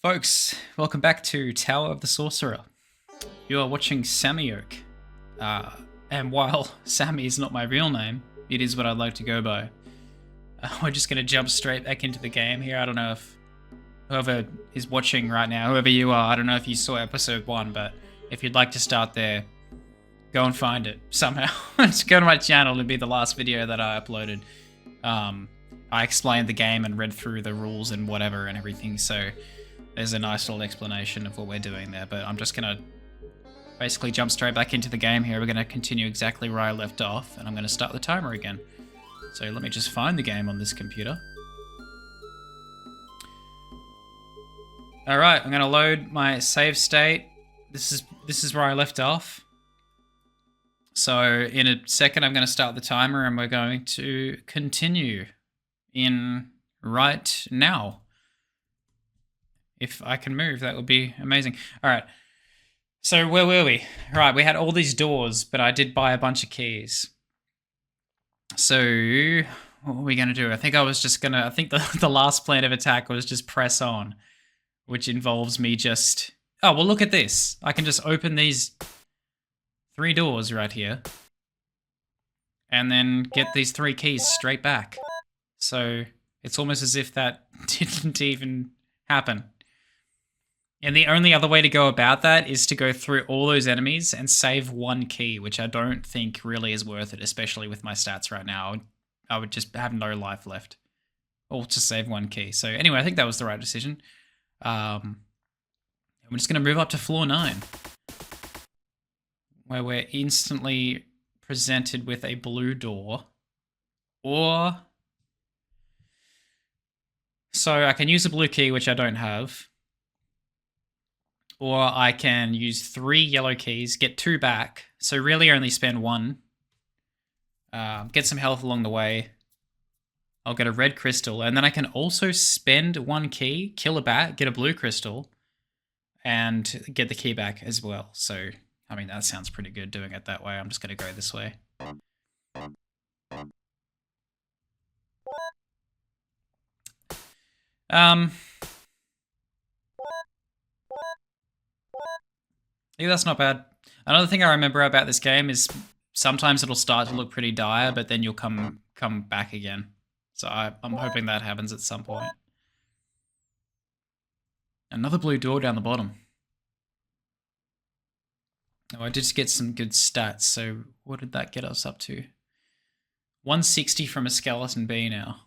Folks, welcome back to Tower of the Sorcerer. You are watching Sami. And while Sami is not my real name, it is what I'd like to go by. We're just going to jump straight back into the game here. I don't know if whoever is watching right now, whoever you are, I don't know if you saw episode 1, but if you'd like to start there, go and find it somehow. Just go to my channel, it'll be the last video that I uploaded. I explained the game and read through the rules and whatever and everything, so there's a nice little explanation of what we're doing there, but I'm just going to basically jump straight back into the game here. We're going to continue exactly where I left off, and I'm going to start the timer again. So let me just find the game on this computer. Alright, I'm going to load my save state. This is where I left off. So in a second I'm going to start the timer and we're going to continue in right now. If I can move, that would be amazing. Alright, so where were we? Right, we had all these doors, but I did buy a bunch of keys. So what were we going to do? I think the last plan of attack was just press on, which involves me just... Oh, well, look at this. I can just open these 3 doors right here and then get these 3 keys straight back. So it's almost as if that didn't even happen. And the only other way to go about that is to go through all those enemies and save 1 key, which I don't think really is worth it, especially with my stats right now. I would just have no life left. Or to save 1 key. So anyway, I think that was the right decision. I'm just going to move up to floor 9, where we're instantly presented with a blue door. Or... So I can use a blue key, which I don't have. Or I can use 3 yellow keys, get 2 back. So really only spend 1. Get some health along the way. I'll get a red crystal. And then I can also spend 1 key, kill a bat, get a blue crystal, and get the key back as well. So, I mean, that sounds pretty good doing it that way. I'm just going to go this way. Yeah, that's not bad. Another thing I remember about this game is sometimes it'll start to look pretty dire, but then you'll come back again. So I'm hoping that happens at some point. Another blue door down the bottom. Oh, I did get some good stats, so what did that get us up to? 160 from a skeleton bee now.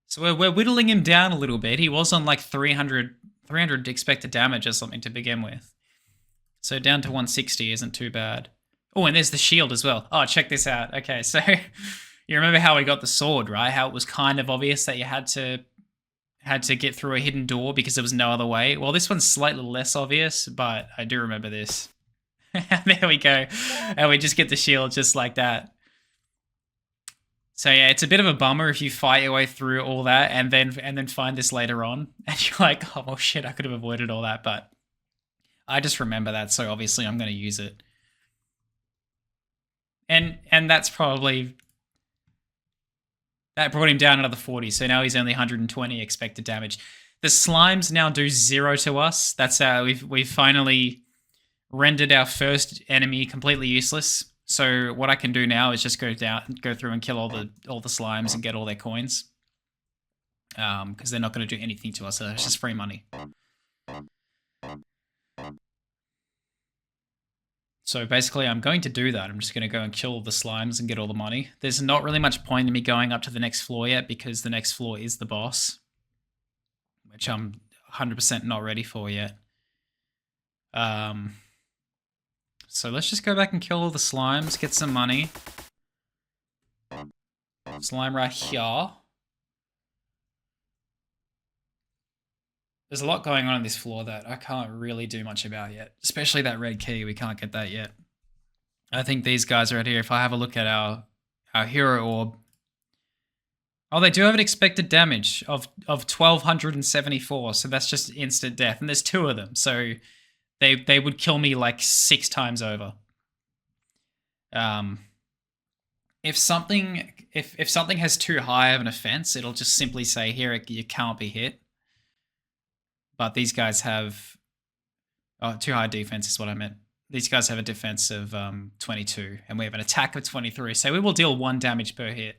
So we're whittling him down a little bit. He was on like 300 expected damage or something to begin with. So down to 160 isn't too bad. Oh, and there's the shield as well. Oh, check this out. Okay, so you remember how we got the sword, right? How it was kind of obvious that you had to get through a hidden door because there was no other way. Well, this one's slightly less obvious, but I do remember this. There we go. And we just get the shield just like that. So yeah, it's a bit of a bummer if you fight your way through all that and then find this later on, and you're like, oh well, shit, I could have avoided all that, but I just remember that, so obviously I'm going to use it. And that's probably... That brought him down another 40, so now he's only 120 expected damage. The slimes now do 0 to us. That's how we've finally rendered our first enemy completely useless. So what I can do now is just go through and kill all the slimes and get all their coins. Because they're not going to do anything to us, so it's just free money. So basically I'm going to do that. I'm just going to go and kill the slimes and get all the money. There's not really much point in me going up to the next floor yet because the next floor is the boss, which I'm 100% not ready for yet. So let's just go back and kill all the slimes, get some money. Slime right here. There's a lot going on this floor that I can't really do much about yet. Especially that red key, we can't get that yet. I think these guys right here, if I have a look at our hero orb. Oh, they do have an expected damage of 1,274, so that's just instant death. And there's 2 of them, so... They would kill me like 6 times over. If something has too high of an offense, it'll just simply say here you can't be hit. But these guys have... Oh, too high defense is what I meant. These guys have a defense of 22, and we have an attack of 23. So we will deal 1 damage per hit.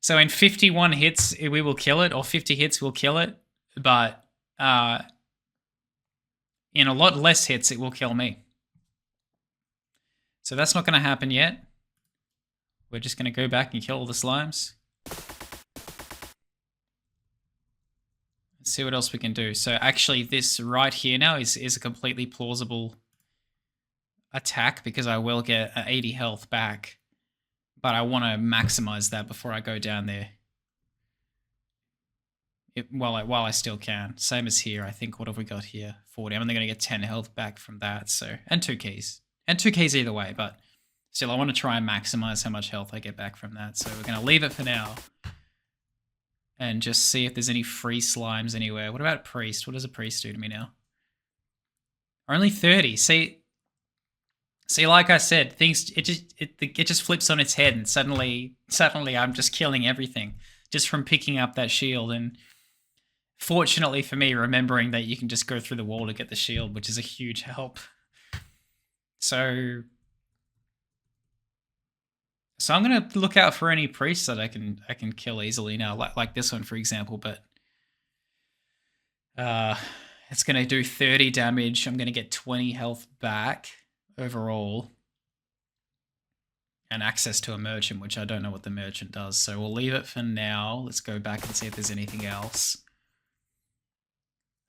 So in 51 hits, we will kill it, or 50 hits, we'll kill it. But in a lot less hits, it will kill me. So that's not going to happen yet. We're just going to go back and kill all the slimes. Let's see what else we can do. So actually this right here now is a completely plausible attack because I will get 80 health back. But I want to maximize that before I go down there. While I still can. Same as here, I think. What have we got here? 40. I'm only going to get 10 health back from that. So, and 2 keys. And 2 keys either way, but still I want to try and maximize how much health I get back from that. So we're going to leave it for now. And just see if there's any free slimes anywhere. What about Priest? What does a Priest do to me now? Only 30. See, like I said, things it just flips on its head, and suddenly I'm just killing everything just from picking up that shield. And fortunately for me, remembering that you can just go through the wall to get the shield, which is a huge help. So I'm gonna look out for any priests that I can kill easily now, like this one for example. But it's gonna do 30 damage. I'm gonna get 20 health back overall, and access to a merchant, which I don't know what the merchant does. So we'll leave it for now. Let's go back and see if there's anything else.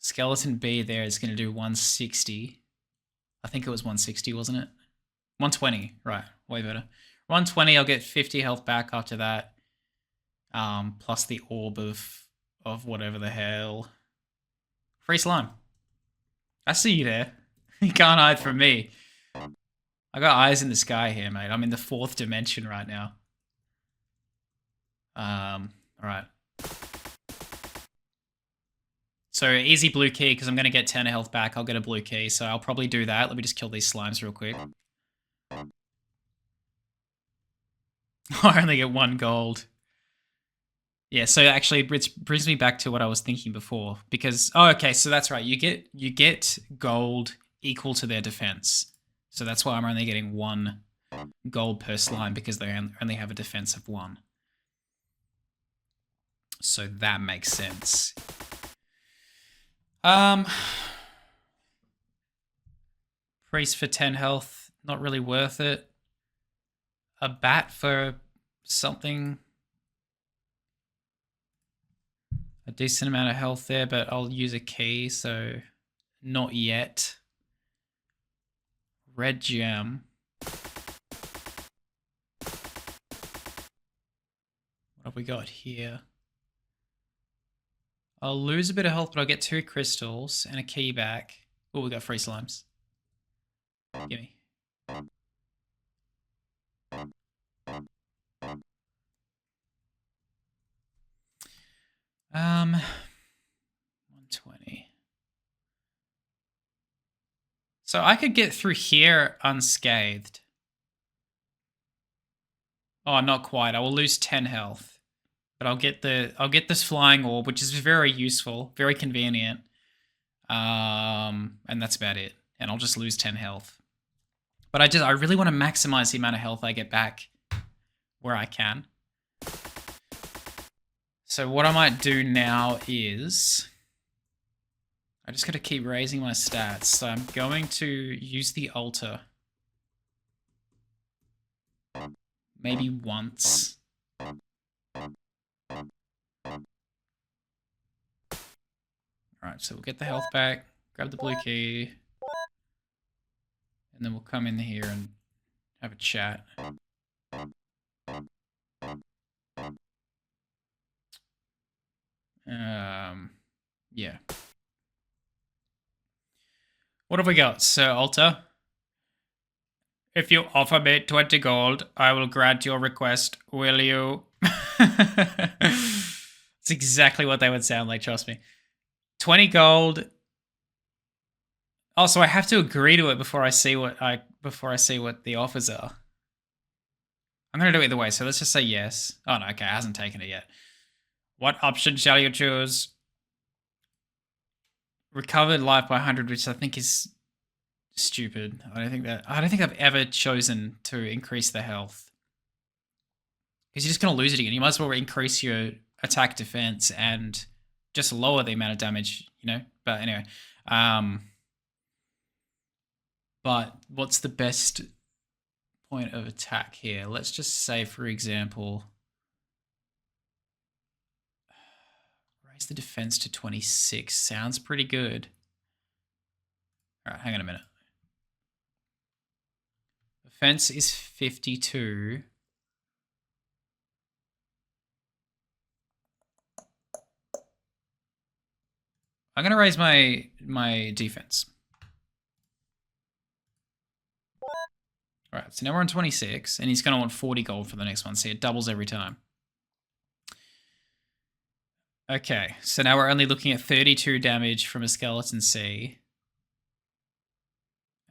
Skeleton B there is gonna do 160. I think it was 160, wasn't it? 120, right, way better. 120, I'll get 50 health back after that. Plus the orb of whatever the hell. Free slime. I see you there. You can't hide from me. I got eyes in the sky here, mate. I'm in the 4th dimension right now. Alright. So easy blue key, because I'm going to get 10 health back. I'll get a blue key, so I'll probably do that. Let me just kill these slimes real quick. I only get 1 gold. Yeah, so actually it brings me back to what I was thinking before. Because, oh, okay, so that's right. You get gold equal to their defense. So that's why I'm only getting 1 gold per slime, because they only have a defense of 1. So that makes sense. Priest for 10 health, not really worth it. A bat for something. A decent amount of health there, but I'll use a key, so not yet. Red gem. What have we got here? I'll lose a bit of health, but I'll get 2 crystals and a key back. Oh, we got free slimes. Gimme. 120. So I could get through here unscathed. Oh, not quite. I will lose 10 health. But I'll get this flying orb, which is very useful, very convenient. And that's about it. And I'll just lose 10 health. But I really want to maximize the amount of health I get back where I can. So what I might do now is I just got to keep raising my stats. So I'm going to use the altar. Maybe once. Alright, so we'll get the health back, grab the blue key, and then we'll come in here and have a chat. Yeah. What have we got? So, altar. If you offer me 20 gold, I will grant your request. Will you? It's exactly what they would sound like, trust me. 20 gold. Also, I have to agree to it before I see what the offers are. I'm gonna do it either way, so let's just say yes. Oh no, okay, it hasn't taken it yet. What option shall you choose? recovered life by 100, which I think is stupid. I don't think I've ever chosen to increase the health. Because you're just going to lose it again. You might as well increase your attack defense and just lower the amount of damage, you know? But anyway. But what's the best point of attack here? Let's just say, for example, raise the defense to 26. Sounds pretty good. All right, hang on a minute. Defense is 52. I'm going to raise my defense. All right, so now we're on 26, and he's going to want 40 gold for the next one, so it doubles every time. Okay, so now we're only looking at 32 damage from a Skeleton C.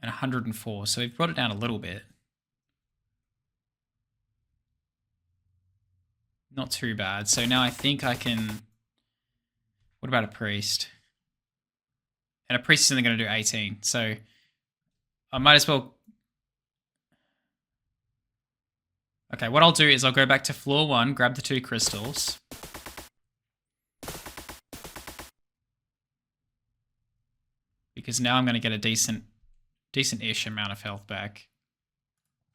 And 104, so we've brought it down a little bit. Not too bad. So now I think I can... What about a priest? And a priest is only going to do 18, so I might as well... Okay, what I'll do is I'll go back to floor 1, grab the 2 crystals. Because now I'm going to get a decent-ish amount of health back.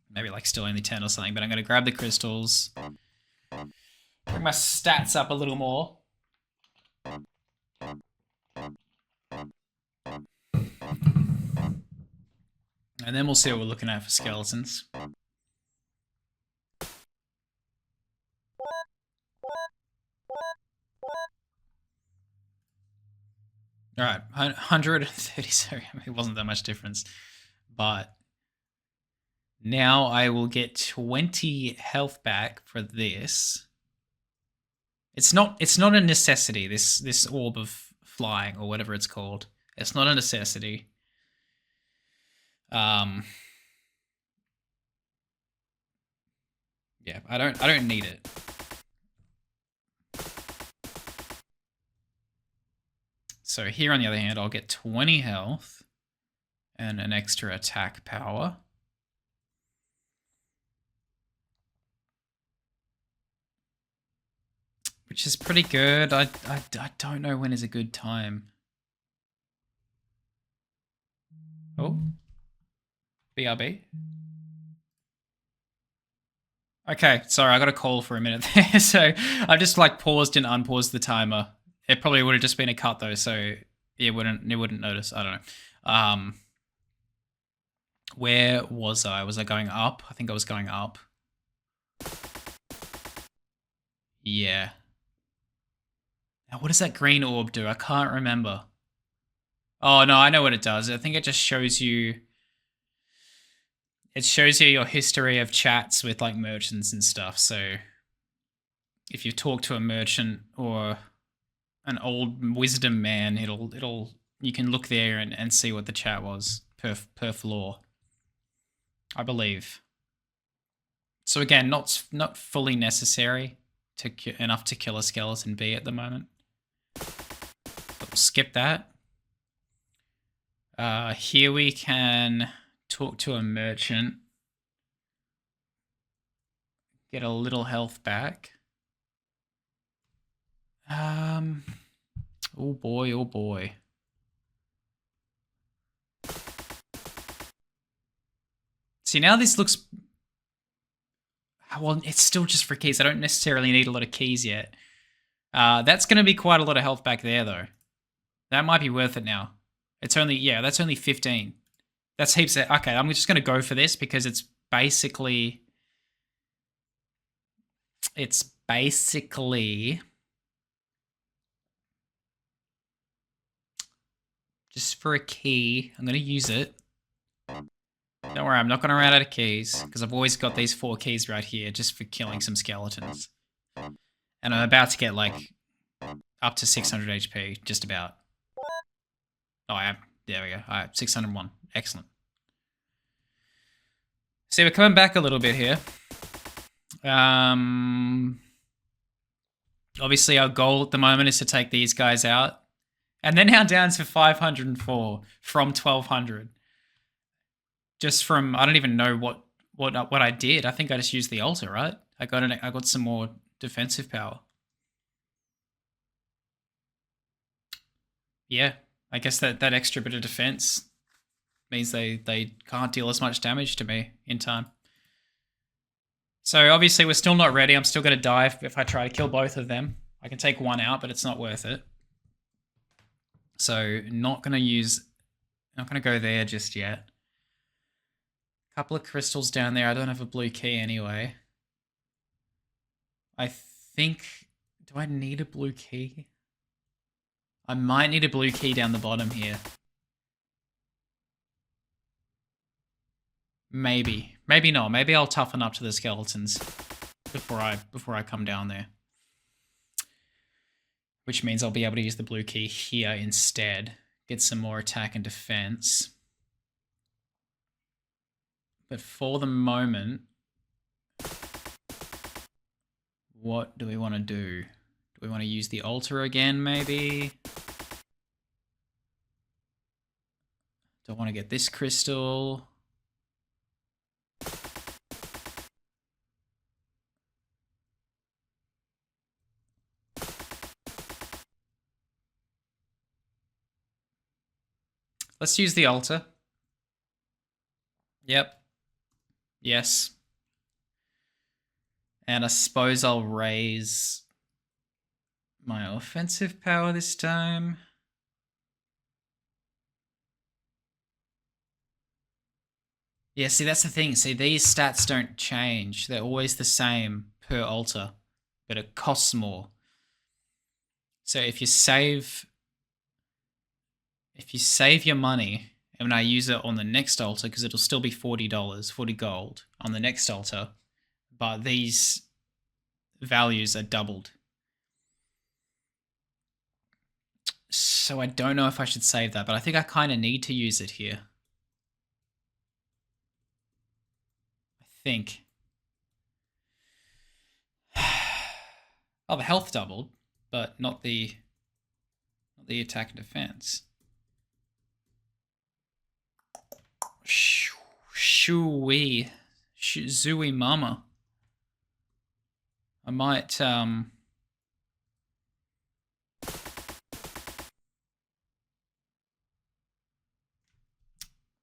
Maybe like still only 10 or something, but I'm going to grab the crystals. Bring my stats up a little more. And then we'll see what we're looking at for skeletons. All right, 130, sorry, it wasn't that much difference. But now I will get 20 health back for this. It's not a necessity, this orb of flying or whatever it's called. It's not a necessity. Yeah, I don't need it. So here on the other hand, I'll get 20 health and an extra attack power. Which is pretty good. I don't know when is a good time. Oh. BRB. Okay, sorry, I got a call for a minute there. So I just like paused and unpaused the timer. It probably would have just been a cut though, so it wouldn't notice. I don't know. Where was I? Was I going up? I think I was going up. Yeah. Now what does that green orb do? I can't remember. Oh no, I know what it does. I think it just shows you... It shows you your history of chats with like merchants and stuff. So if you talk to a merchant or an old wisdom man, you can look there and see what the chat was per floor, I believe. So again, not fully necessary enough to kill a skeleton B at the moment. But we'll skip that. Here we can talk to a merchant, get a little health back. Oh boy, oh boy. See, now this looks... Well, it's still just for keys. I don't necessarily need a lot of keys yet. That's going to be quite a lot of health back there, though. That might be worth it now. It's only... Yeah, that's only 15. That's heaps of... Okay, I'm just going to go for this because it's basically... just for a key. I'm going to use it. Don't worry, I'm not going to run out of keys because I've always got these 4 keys right here just for killing some skeletons. And I'm about to get like up to 600 HP, just about. Oh, I am. There we go. All right, 601. Excellent. See, we're coming back a little bit here. Obviously, our goal at the moment is to take these guys out And they're now down to 504 from 1200. Just from, I don't even know what I did. I think I just used the altar, right? I got some more defensive power. Yeah, I guess that extra bit of defense means they can't deal as much damage to me in time. So obviously we're still not ready. I'm still going to die if I try to kill both of them. I can take one out, but it's not worth it. So not going to go there just yet. Couple of crystals down there. I don't have a blue key anyway. I think, do I need a blue key? I might need a blue key down the bottom here. Maybe. Maybe not. Maybe I'll toughen up to the skeletons before I come down there. Which means I'll be able to use the blue key here instead. Get some more attack and defense. But for the moment, what do we want to do? Do we want to use the altar again, maybe? Do I want to get this crystal? Let's use the altar. Yep. Yes. And I suppose I'll raise my offensive power this time. Yeah, see, that's the thing. See, these stats don't change. They're always the same per altar, but it costs more. So if you save your money, and when I use it on the next altar, because it'll still be $40, 40 gold on the next altar, but these values are doubled. So I don't know if I should save that, but I think I kind of need to use it here. I think. Oh, the health doubled, but not the attack and defense. Shoo-wee. Zooey mama. I might,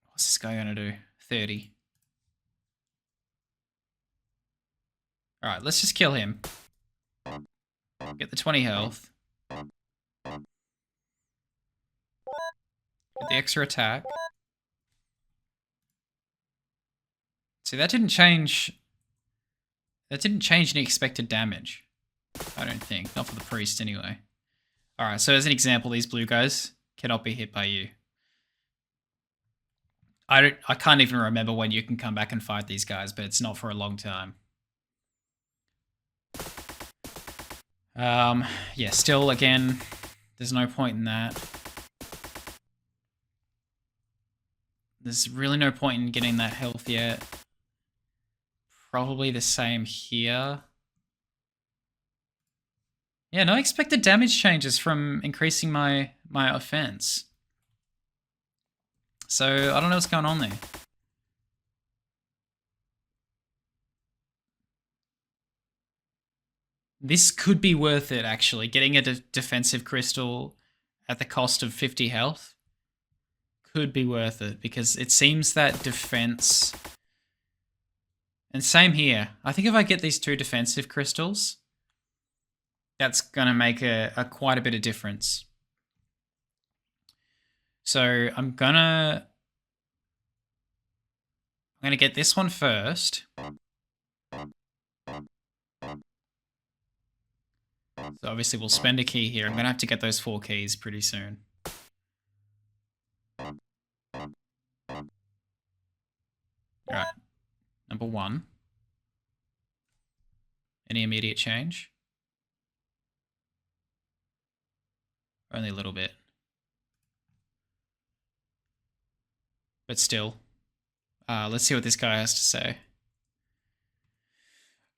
what's this guy gonna do? 30. Alright, let's just kill him. Get the 20 health. Get the extra attack. See, that didn't change any expected damage. I don't think. Not for the priest, anyway. Alright, so as an example, these blue guys cannot be hit by you. I can't even remember when you can come back and fight these guys, but it's not for a long time. Yeah, still, again, there's no point in that. There's really no point in getting that health yet. Probably the same here. Yeah, no expected damage changes from increasing my offense. So, I don't know what's going on there. This could be worth it, actually. Getting a defensive crystal at the cost of 50 health could be worth it, because it seems that defense... And same here. I think if I get these 2 defensive crystals, that's going to make quite a bit of difference. So I'm gonna get this one first. So obviously we'll spend a key here. I'm gonna have to get those 4 keys pretty soon. Alright. Number 1. Any immediate change? Only a little bit. But still. Let's see what this guy has to say.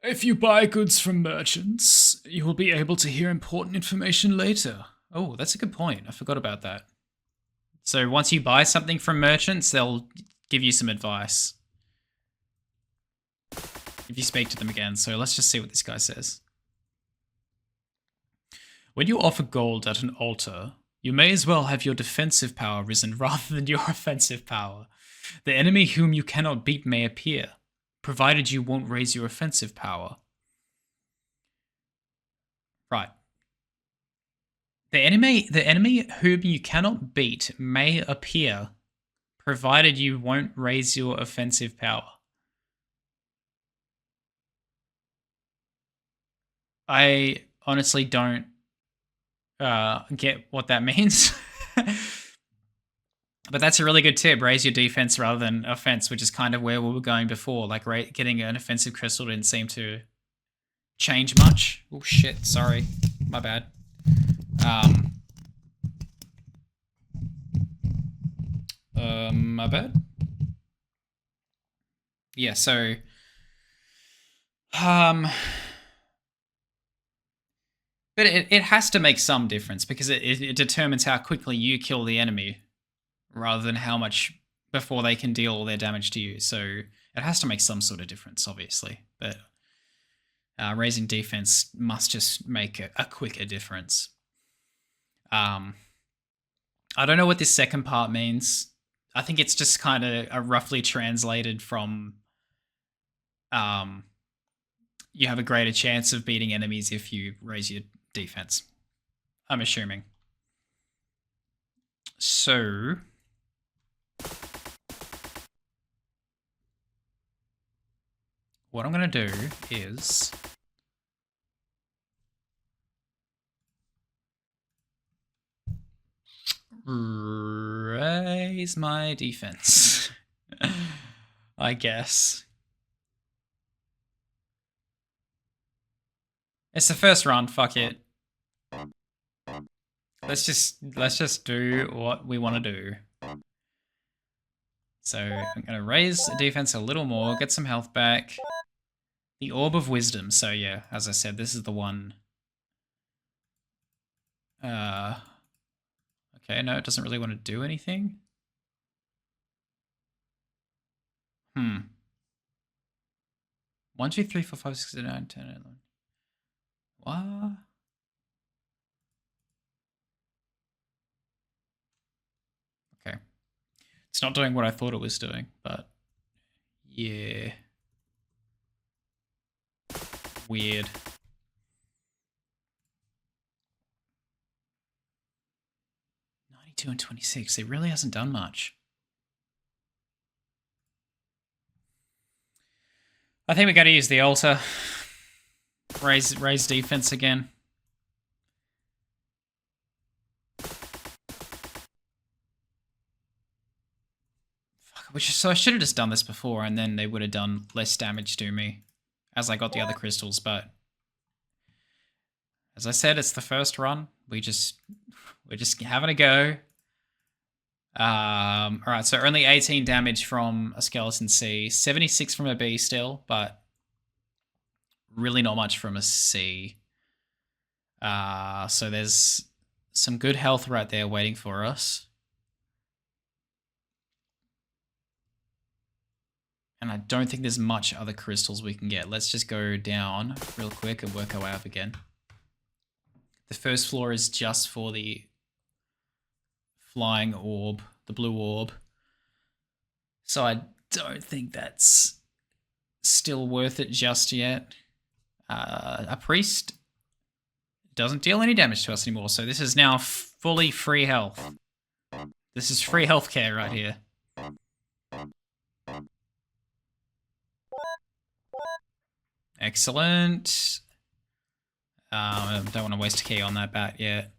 If you buy goods from merchants, you will be able to hear important information later. Oh, that's a good point. I forgot about that. So once you buy something from merchants, they'll give you some advice if you speak to them again. So let's just see what this guy says. When you offer gold at an altar, you may as well have your defensive power risen rather than your offensive power. The enemy whom you cannot beat may appear, provided you won't raise your offensive power. Right. The enemy whom you cannot beat may appear, provided you won't raise your offensive power. I honestly don't get what that means. But that's a really good tip. Raise your defense rather than offense, which is kind of where we were going before. Like, getting an offensive crystal didn't seem to change much. Oh, shit. Sorry. My bad. My bad? Yeah, so... But it has to make some difference because it determines how quickly you kill the enemy rather than how much before they can deal all their damage to you. So it has to make some sort of difference, obviously. But raising defense must just make a quicker difference. I don't know what this second part means. I think it's just kind of roughly translated from you have a greater chance of beating enemies if you raise your defense. I'm assuming. So... what I'm going to do is... raise my defense. I guess. It's the first run, fuck it. Let's just do what we want to do. So I'm going to raise the defense a little more, get some health back. The Orb of Wisdom. So yeah, as I said, this is the one. Okay, no, it doesn't really want to do anything. 1, 2, 3, 4, 5, 6, 7, 8, 9, 10, 11. What? Okay. It's not doing what I thought it was doing, but yeah. Weird. 92 and 26. It really hasn't done much. I think we got to use the altar. Raise defense again. So I should have just done this before, and then they would have done less damage to me as I got the other crystals. But as I said, it's the first run. We're just having a go. All right, so only 18 damage from a skeleton C, 76 from a B still, but really not much from a C. So there's some good health right there waiting for us. And I don't think there's much other crystals we can get. Let's just go down real quick and work our way up again. The first floor is just for the flying orb, the blue orb. So I don't think that's still worth it just yet. A priest doesn't deal any damage to us anymore, so this is now fully free health. This is free healthcare right here. Excellent. I don't want to waste a key on that bat yet.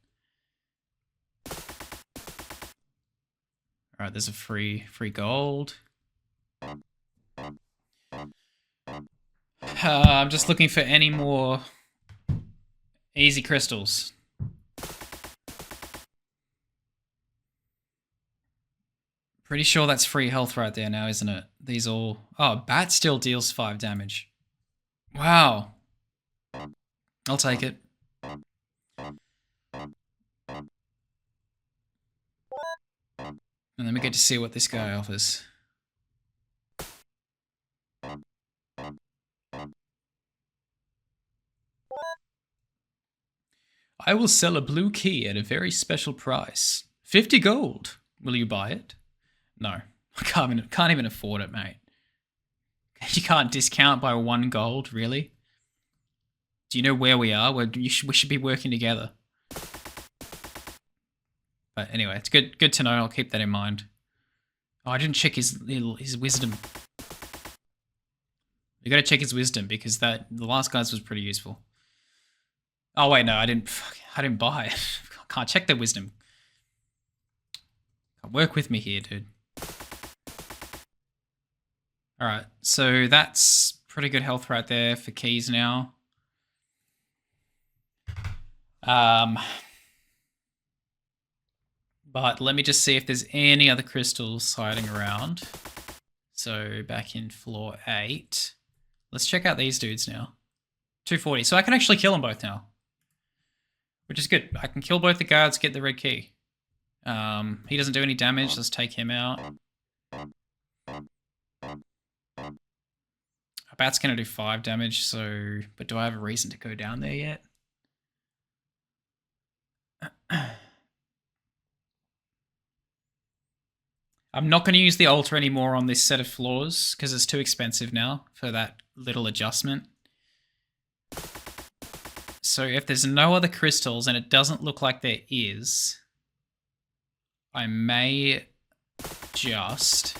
Alright, there's a free gold. I'm just looking for any more easy crystals. Pretty sure that's free health right there now, isn't it? These all... oh, bat still deals 5 damage. Wow. I'll take it. And then we get to see what this guy offers. I will sell a blue key at a very special price. 50 gold. Will you buy it? No. I can't even afford it, mate. You can't discount by 1 gold, really? Do you know where we are? We should be working together. But anyway, it's good to know. I'll keep that in mind. Oh, I didn't check his wisdom. You gotta check his wisdom because the last guy's was pretty useful. Oh wait, no, I didn't buy it. Can't check their wisdom. Work with me here, dude. Alright, so that's pretty good health right there for keys now. But let me just see if there's any other crystals hiding around. So back in floor 8. Let's check out these dudes now. 240. So I can actually kill them both now. Which is good. I can kill both the guards, get the red key. He doesn't do any damage. Let's take him out. A bat's going to do 5 damage, so... But do I have a reason to go down there yet? I'm not going to use the altar anymore on this set of floors, because it's too expensive now for that little adjustment. So if there's no other crystals, and it doesn't look like there is, I may just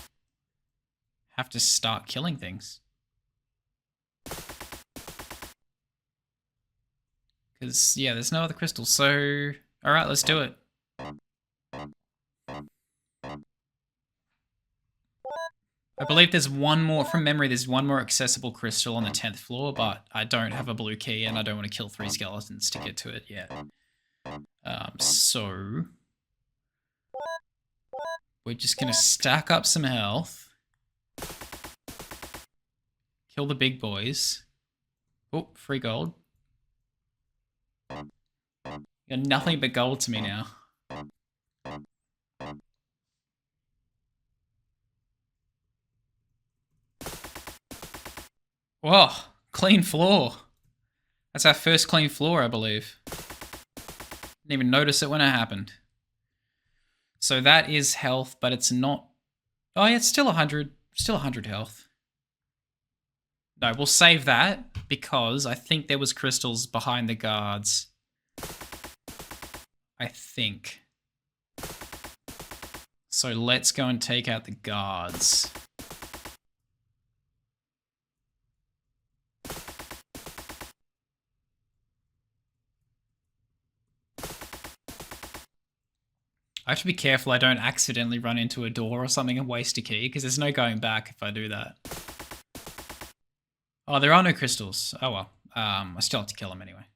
have to start killing things. Because, yeah, there's no other crystals. So, alright, let's do it. I believe there's one more, from memory, there's one more accessible crystal on the 10th floor, but I don't have a blue key and I don't want to kill 3 skeletons to get to it yet. So, we're just going to stack up some health. Kill the big boys. Oh, free gold. You're nothing but gold to me now. Whoa, clean floor. That's our first clean floor, I believe. Didn't even notice it when it happened. So that is health, but it's not... Oh yeah, it's still 100. Still 100 health. No, we'll save that because I think there was crystals behind the guards. I think. So let's go and take out the guards. I have to be careful I don't accidentally run into a door or something and waste a key, because there's no going back if I do that. Oh, there are no crystals. Oh well. I still have to kill them anyway.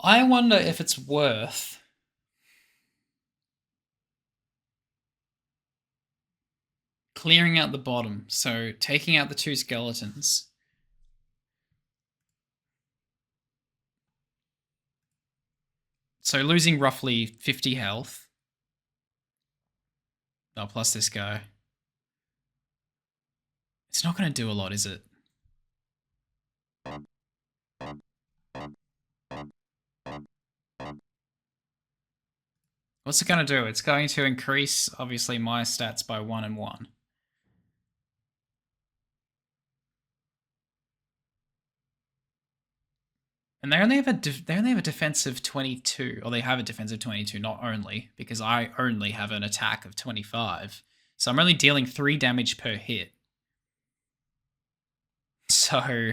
I wonder if it's worth... clearing out the bottom. So taking out the 2 skeletons. So losing roughly 50 health. Oh, plus this guy. It's not going to do a lot, is it? What's it going to do? It's going to increase, obviously, my stats by 1 and 1. And they only have a defensive 22, or they have a defensive 22, not only, because I only have an attack of 25. So I'm only dealing 3 damage per hit. So...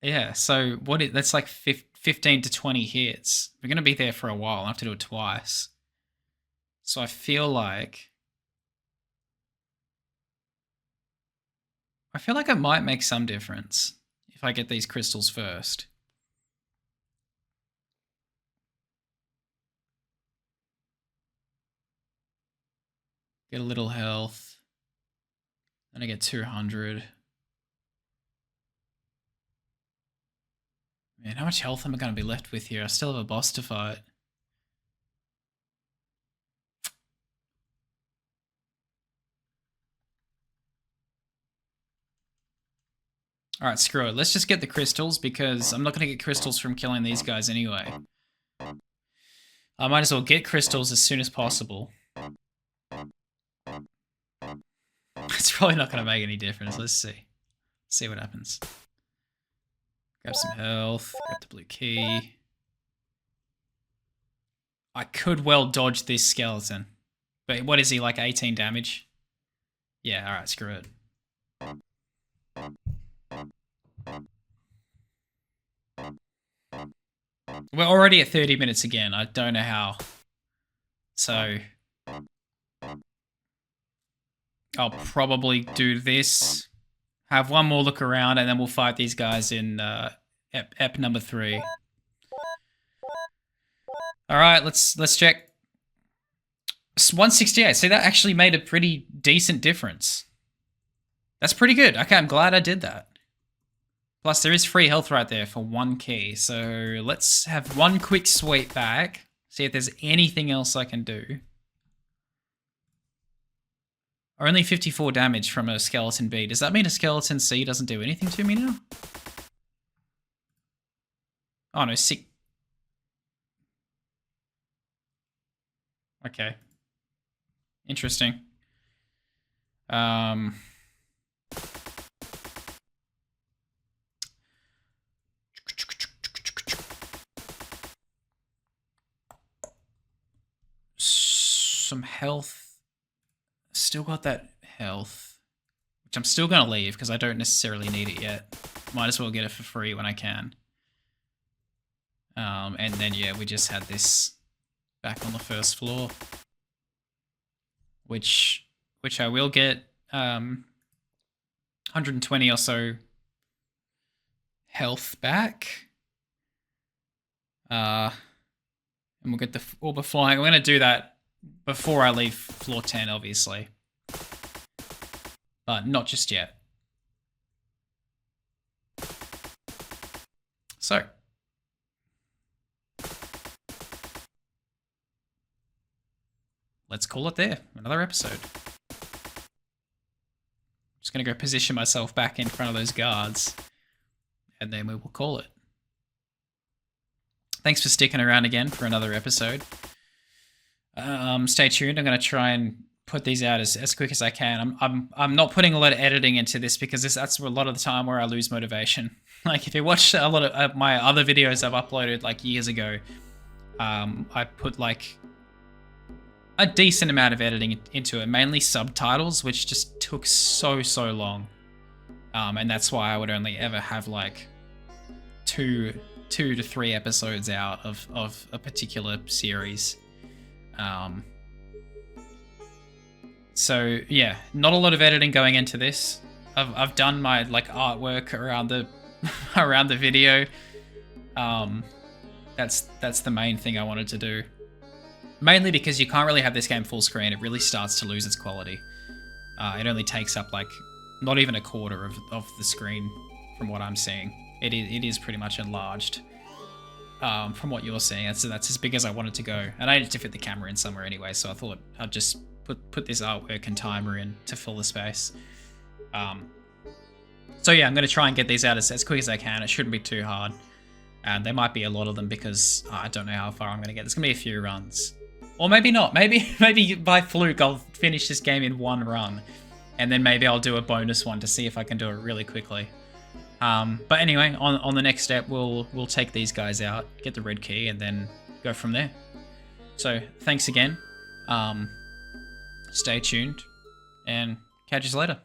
yeah, so that's like 15 to 20 hits. We're going to be there for a while. I have to do it twice. So I feel like it might make some difference if I get these crystals first. Get a little health. Then I get 200. Man, how much health am I going to be left with here? I still have a boss to fight. Alright, screw it. Let's just get the crystals, because I'm not going to get crystals from killing these guys anyway. I might as well get crystals as soon as possible. It's probably not going to make any difference. Let's see. See what happens. Grab some health. Grab the blue key. I could well dodge this skeleton. But what is he, like 18 damage? Yeah, alright, screw it. We're already at 30 minutes again. I don't know how. So I'll probably do this. Have one more look around, and then we'll fight these guys in Ep number 3. Alright, let's check. It's 168. See, that actually made a pretty decent difference. That's pretty good. Okay, I'm glad I did that. Plus, there is free health right there for 1 key. So let's have one quick sweep back. See if there's anything else I can do. Only 54 damage from a skeleton B. Does that mean a skeleton C doesn't do anything to me now? Oh no, sick. Okay. Interesting. Some health. Still got that health, which I'm still going to leave because I don't necessarily need it yet. Might as well get it for free when I can. And then, yeah, we just had this back on the first floor, which I will get 120 or so health back. And we'll get the orb of flying. I'm going to do that before I leave floor 10, obviously. But not just yet. So. Let's call it there. Another episode. Just going to go position myself back in front of those guards. And then we will call it. Thanks for sticking around again for another episode. Stay tuned. I'm going to try and put these out as quick as I can. I'm not putting a lot of editing into this because that's a lot of the time where I lose motivation. Like if you watch a lot of my other videos I've uploaded like years ago, I put like a decent amount of editing into it, mainly subtitles, which just took so long. And that's why I would only ever have like two to 3 episodes out of a particular series. So yeah, not a lot of editing going into this. I've done my like artwork around the around the video. That's the main thing I wanted to do. Mainly because you can't really have this game full screen. It really starts to lose its quality. It only takes up like not even a quarter of the screen from what I'm seeing. It is pretty much enlarged from what you're seeing. That's as big as I wanted to go. And I needed to fit the camera in somewhere anyway, so I thought I'd just put this artwork and timer in to fill the space. So yeah, I'm going to try and get these out as quick as I can. It shouldn't be too hard. And there might be a lot of them because I don't know how far I'm going to get. There's going to be a few runs. Or maybe not. Maybe by fluke I'll finish this game in 1 run. And then maybe I'll do a bonus one to see if I can do it really quickly. But anyway, on the next step, we'll take these guys out, get the red key, and then go from there. So thanks again. Stay tuned, and catch you later.